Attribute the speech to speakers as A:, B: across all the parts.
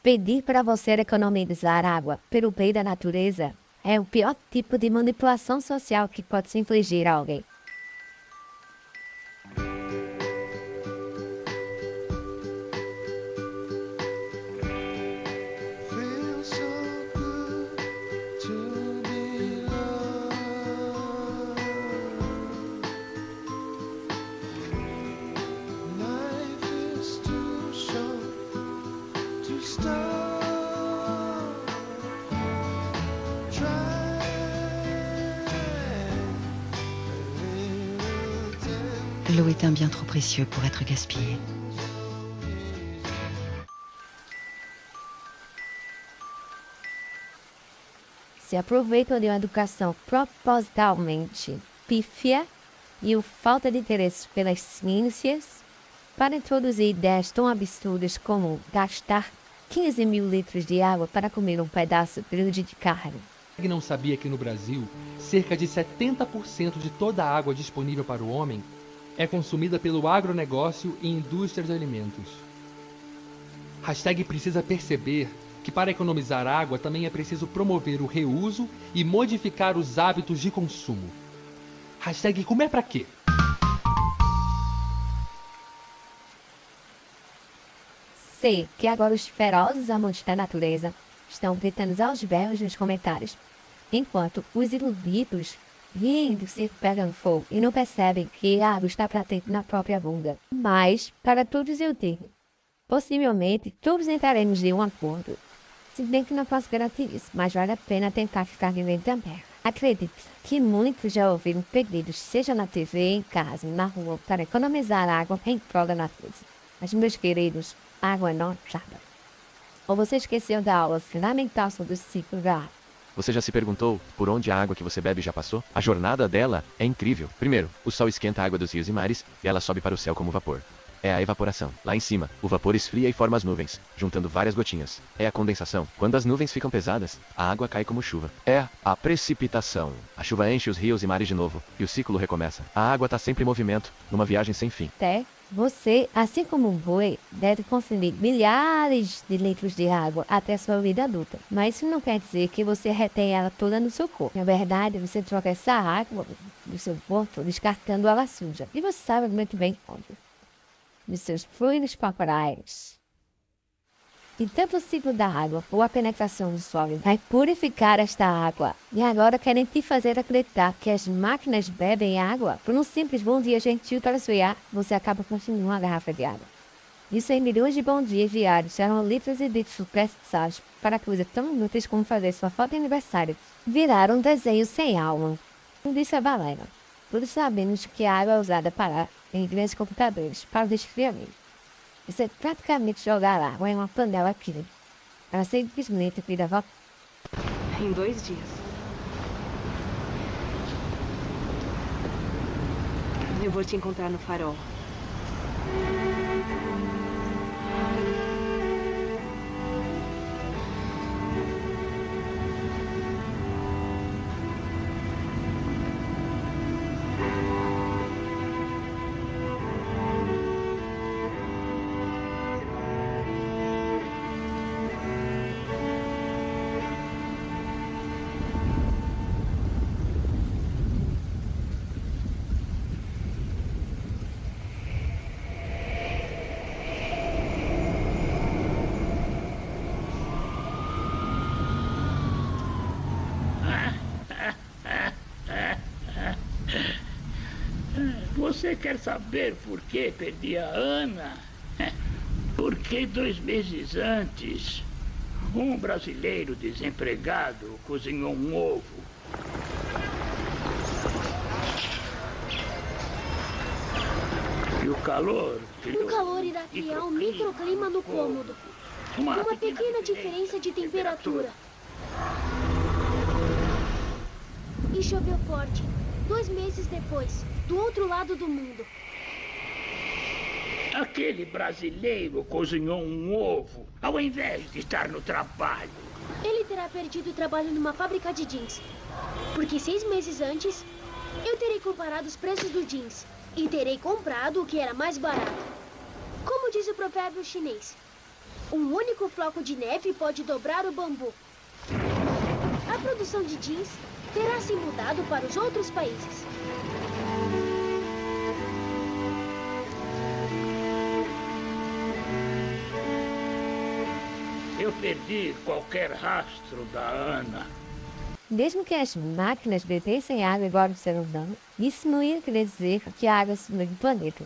A: Pedir para você economizar água pelo bem da natureza é o pior tipo de manipulação social que pode se infligir a alguém.
B: Feels so good to be loved. Life is too short to stop. Try a little
C: L'eau est un bien trop précieux pour être gaspillée.
A: Se aproveitam de uma educação propositalmente pífia e o falta de interesse pelas ciências para introduzir ideias tão absurdas como gastar 15 mil litros de água para comer um pedaço grande de carne.
D: Não sabia que no Brasil, cerca de 70% de toda a água disponível para o homem é consumida pelo agronegócio e indústria de alimentos. Hashtag precisa perceber que para economizar água também é preciso promover o reuso e modificar os hábitos de consumo. Hashtag comer pra quê?
A: Sei que agora os ferozes amantes da natureza estão gritando aos berros nos comentários, enquanto os iludidos riem do circo pegando fogo e não percebem que a água está patente na própria bunda. Mas, para todos eu digo, possivelmente todos entraremos em um acordo. Se bem que não posso garantir isso, mas vale a pena tentar ficar vivendo também. Acredito que muitos já ouviram pedidos, seja na TV, em casa, na rua, para economizar água em prol da natureza. Mas, meus queridos, água não acaba. Ou você esqueceu da aula fundamental sobre o ciclo da água?
E: Você já se perguntou por onde a água que você bebe já passou? A jornada dela é incrível. Primeiro, o sol esquenta a água dos rios e mares e ela sobe para o céu como vapor. É a evaporação. Lá em cima, o vapor esfria e forma as nuvens, juntando várias gotinhas. É a condensação. Quando as nuvens ficam pesadas, a água cai como chuva. É a precipitação. A chuva enche os rios e mares de novo, e o ciclo recomeça. A água está sempre em movimento, numa viagem sem fim.
A: Até você, assim como um boi, deve consumir milhares de litros de água até sua vida adulta. Mas isso não quer dizer que você retém ela toda no seu corpo. Na verdade, você troca essa água do seu corpo descartando ela suja. E você sabe muito bem onde. Nos seus fluidos corporais. E tanto o ciclo da água ou a penetração do solo vai purificar esta água. E agora querem te fazer acreditar que as máquinas bebem água por um simples bom dia gentil para esfriar, você acaba consumindo uma garrafa de água. Isso em milhões de bons dias diários serão litros e litros precisados para coisas tão inúteis como fazer sua foto de aniversário. Virar um desenho sem alma. Isso é balela. Todos sabemos que a água é usada para em grandes computadores para o resfriamento. Isso é praticamente jogar água em uma panela quente. Ela simplesmente vira vapor.
F: Em 2 dias. Eu vou te encontrar no farol.
G: Você quer saber por que perdi a Ana? Porque 2 meses antes, um brasileiro desempregado cozinhou um ovo. E o calor...
H: O calor irá criar um microclima no cômodo. Uma pequena diferença de temperatura. E choveu forte. 2 meses depois, do outro lado do mundo.
G: Aquele brasileiro cozinhou um ovo ao invés de estar no trabalho.
H: Ele terá perdido o trabalho numa fábrica de jeans. Porque 6 meses antes, eu terei comparado os preços do jeans. E terei comprado o que era mais barato. Como diz o provérbio chinês, Um único floco de neve pode dobrar o bambu. A produção de jeans terá se mudado para os outros países.
G: Eu perdi qualquer rastro da Ana.
A: Mesmo que as máquinas bebessem água igual ao ser humano, isso não ia querer dizer que a água sumiu do planeta.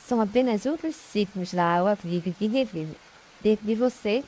A: São apenas outros ciclos da água viva e revive, dentro de você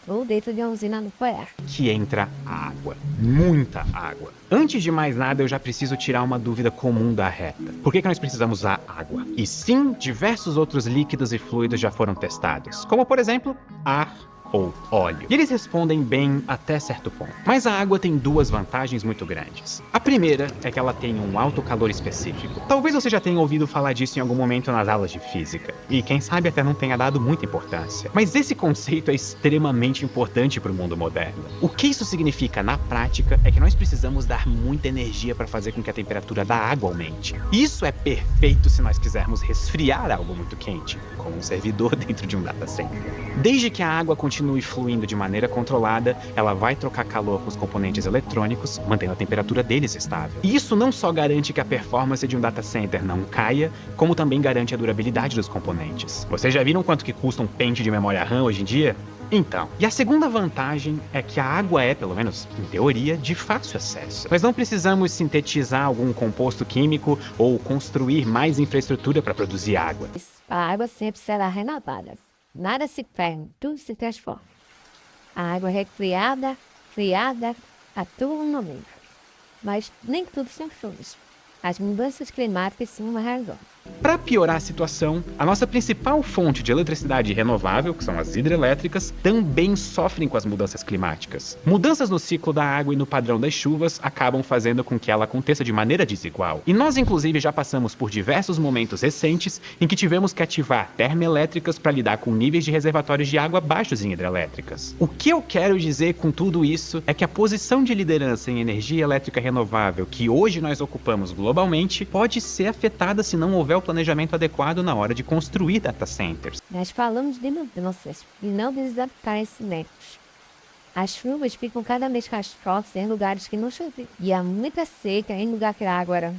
A: ou dentro de uma usina nuclear.
I: Que entra água. Muita água. Antes de mais nada, eu já preciso tirar uma dúvida comum da reta. Por que nós precisamos usar água? E sim, diversos outros líquidos e fluidos já foram testados, como por exemplo, ar ou óleo. E eles respondem bem até certo ponto. Mas a água tem duas vantagens muito grandes. A primeira é que ela tem um alto calor específico. Talvez você já tenha ouvido falar disso em algum momento nas aulas de física. E quem sabe até não tenha dado muita importância. Mas esse conceito é extremamente importante para o mundo moderno. O que isso significa na prática é que nós precisamos dar muita energia para fazer com que a temperatura da água aumente. Isso é perfeito se nós quisermos resfriar algo muito quente, como um servidor dentro de um data center. Desde que a água continue fluindo de maneira controlada, ela vai trocar calor com os componentes eletrônicos, mantendo a temperatura deles estável. E isso não só garante que a performance de um data center não caia, como também garante a durabilidade dos componentes. Vocês já viram quanto que custa um pente de memória RAM hoje em dia? Então, e a segunda vantagem é que a água é, pelo menos em teoria, de fácil acesso. Nós não precisamos sintetizar algum composto químico ou construir mais infraestrutura para produzir água.
A: A água sempre será renovada. Nada se perde, tudo se transforma. A água é criada a todo momento. Mas nem tudo são flores. As mudanças climáticas são uma razão.
I: Para piorar a situação, a nossa principal fonte de eletricidade renovável, que são as hidrelétricas, também sofrem com as mudanças climáticas. Mudanças no ciclo da água e no padrão das chuvas acabam fazendo com que ela aconteça de maneira desigual. E nós, inclusive, já passamos por diversos momentos recentes em que tivemos que ativar termoelétricas para lidar com níveis de reservatórios de água baixos em hidrelétricas. O que eu quero dizer com tudo isso é que a posição de liderança em energia elétrica renovável que hoje nós ocupamos globalmente pode ser afetada se não houver o planejamento adequado na hora de construir data centers.
A: Nós falamos de mudanças e não de desaparecimentos. As chuvas ficam cada vez mais fortes em lugares que não chovem. E há muita seca em lugar que a água era.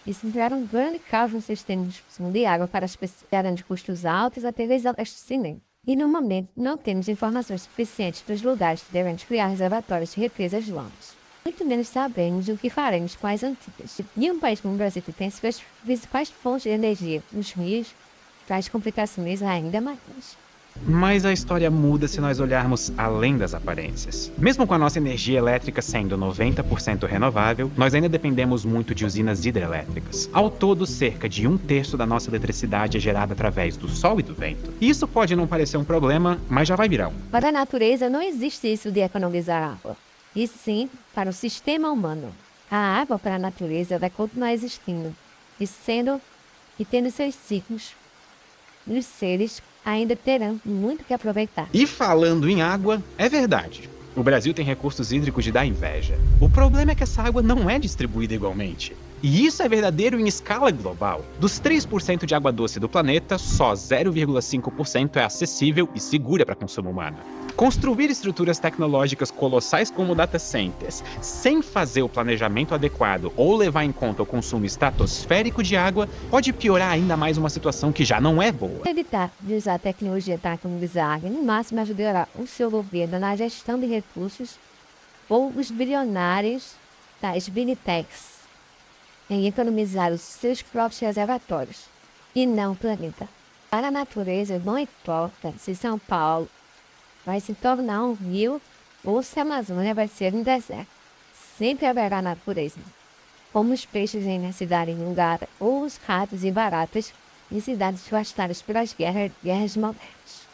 A: Isso gera um grande caos no sistema de distribuição de água para as pessoas, gerando custos altos até desabastecimento. E no momento não temos informações suficientes dos lugares que devemos criar reservatórios de represas longas. Muito menos sabemos o que faremos com as antigas. E um país como o Brasil que tem suas principais fontes de energia nos rios traz complicações ainda maiores.
I: Mas a história muda se nós olharmos além das aparências. Mesmo com a nossa energia elétrica sendo 90% renovável, nós ainda dependemos muito de usinas hidrelétricas. Ao todo, cerca de 1/3 da nossa eletricidade é gerada através do sol e do vento. E isso pode não parecer um problema, mas já vai virar um.
A: Para a natureza não existe isso de economizar água. E sim, para o sistema humano. A água para a natureza vai continuar existindo e tendo seus ciclos. Os seres ainda terão muito que aproveitar.
I: E falando em água, é verdade. O Brasil tem recursos hídricos de dar inveja. O problema é que essa água não é distribuída igualmente. E isso é verdadeiro em escala global. Dos 3% de água doce do planeta, só 0,5% é acessível e segura para consumo humano. Construir estruturas tecnológicas colossais como data centers, sem fazer o planejamento adequado ou levar em conta o consumo estratosférico de água, pode piorar ainda mais uma situação que já não é boa.
A: Evitar de usar a tecnologia para economizar água, no máximo ajudará o seu governo na gestão de recursos ou os bilionários das Binitechs em economizar os seus próprios reservatórios, e não o planeta. Para a natureza, não importa se São Paulo vai se tornar um rio ou se a Amazônia vai ser um deserto. Sempre haverá natureza, como os peixes em cidade inundada ou os ratos e baratas em cidades devastadas pelas guerras modernas.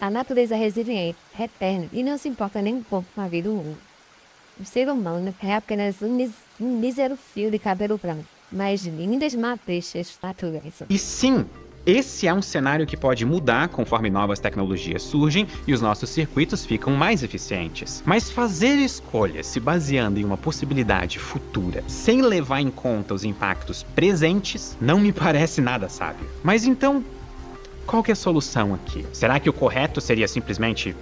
A: A natureza é resiliente, eterna e não se importa nem um pouco com a vida humana. O ser humano é apenas um mísero fio de cabelo branco, mas lindas madeixas da natureza.
I: E sim, esse é um cenário que pode mudar conforme novas tecnologias surgem e os nossos circuitos ficam mais eficientes. Mas fazer escolhas se baseando em uma possibilidade futura, sem levar em conta os impactos presentes, não me parece nada sábio. Mas então, qual que é a solução aqui? Será que o correto seria simplesmente,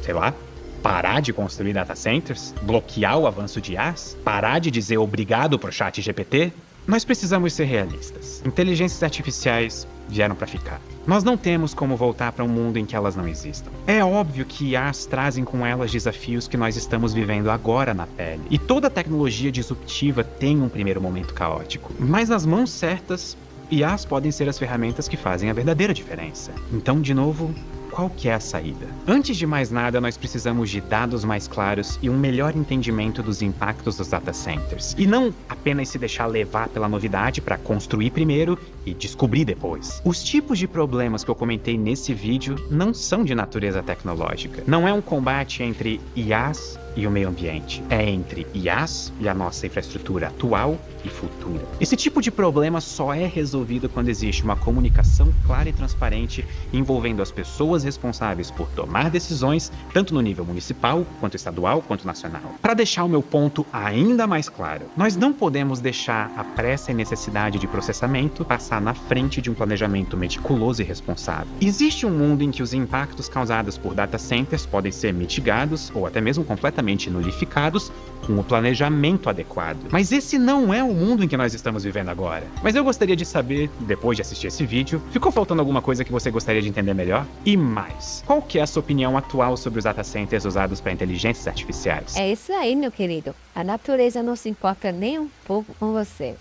I: sei lá, parar de construir data centers? Bloquear o avanço de IAs? Parar de dizer obrigado pro chat GPT? Nós precisamos ser realistas. Inteligências artificiais vieram para ficar. Nós não temos como voltar para um mundo em que elas não existam. É óbvio que IAs trazem com elas desafios que nós estamos vivendo agora na pele. E toda tecnologia disruptiva tem um primeiro momento caótico. Mas nas mãos certas, IAs podem ser as ferramentas que fazem a verdadeira diferença. Então, de novo, qual que é a saída? Antes de mais nada, nós precisamos de dados mais claros e um melhor entendimento dos impactos dos data centers. E não apenas se deixar levar pela novidade para construir primeiro e descobrir depois. Os tipos de problemas que eu comentei nesse vídeo não são de natureza tecnológica. Não é um combate entre IAs e o meio ambiente. É entre IAs e a nossa infraestrutura atual e futura. Esse tipo de problema só é resolvido quando existe uma comunicação clara e transparente envolvendo as pessoas responsáveis por tomar decisões, tanto no nível municipal, quanto estadual, quanto nacional. Para deixar o meu ponto ainda mais claro, nós não podemos deixar a pressa e necessidade de processamento passar na frente de um planejamento meticuloso e responsável. Existe um mundo em que os impactos causados por data centers podem ser mitigados ou até mesmo completamente nulificados com o planejamento adequado. Mas esse não é o mundo em que nós estamos vivendo agora. Mas eu gostaria de saber, depois de assistir esse vídeo, ficou faltando alguma coisa que você gostaria de entender melhor? E mais, qual que é a sua opinião atual sobre os data centers usados para inteligências artificiais?
A: É isso aí, meu querido. A natureza não se importa nem um pouco com você.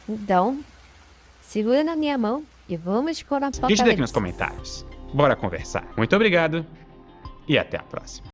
A: Então, segura na minha mão e vamos por a
I: Deixa aqui nos comentários. Bora conversar. Muito obrigado e até a próxima.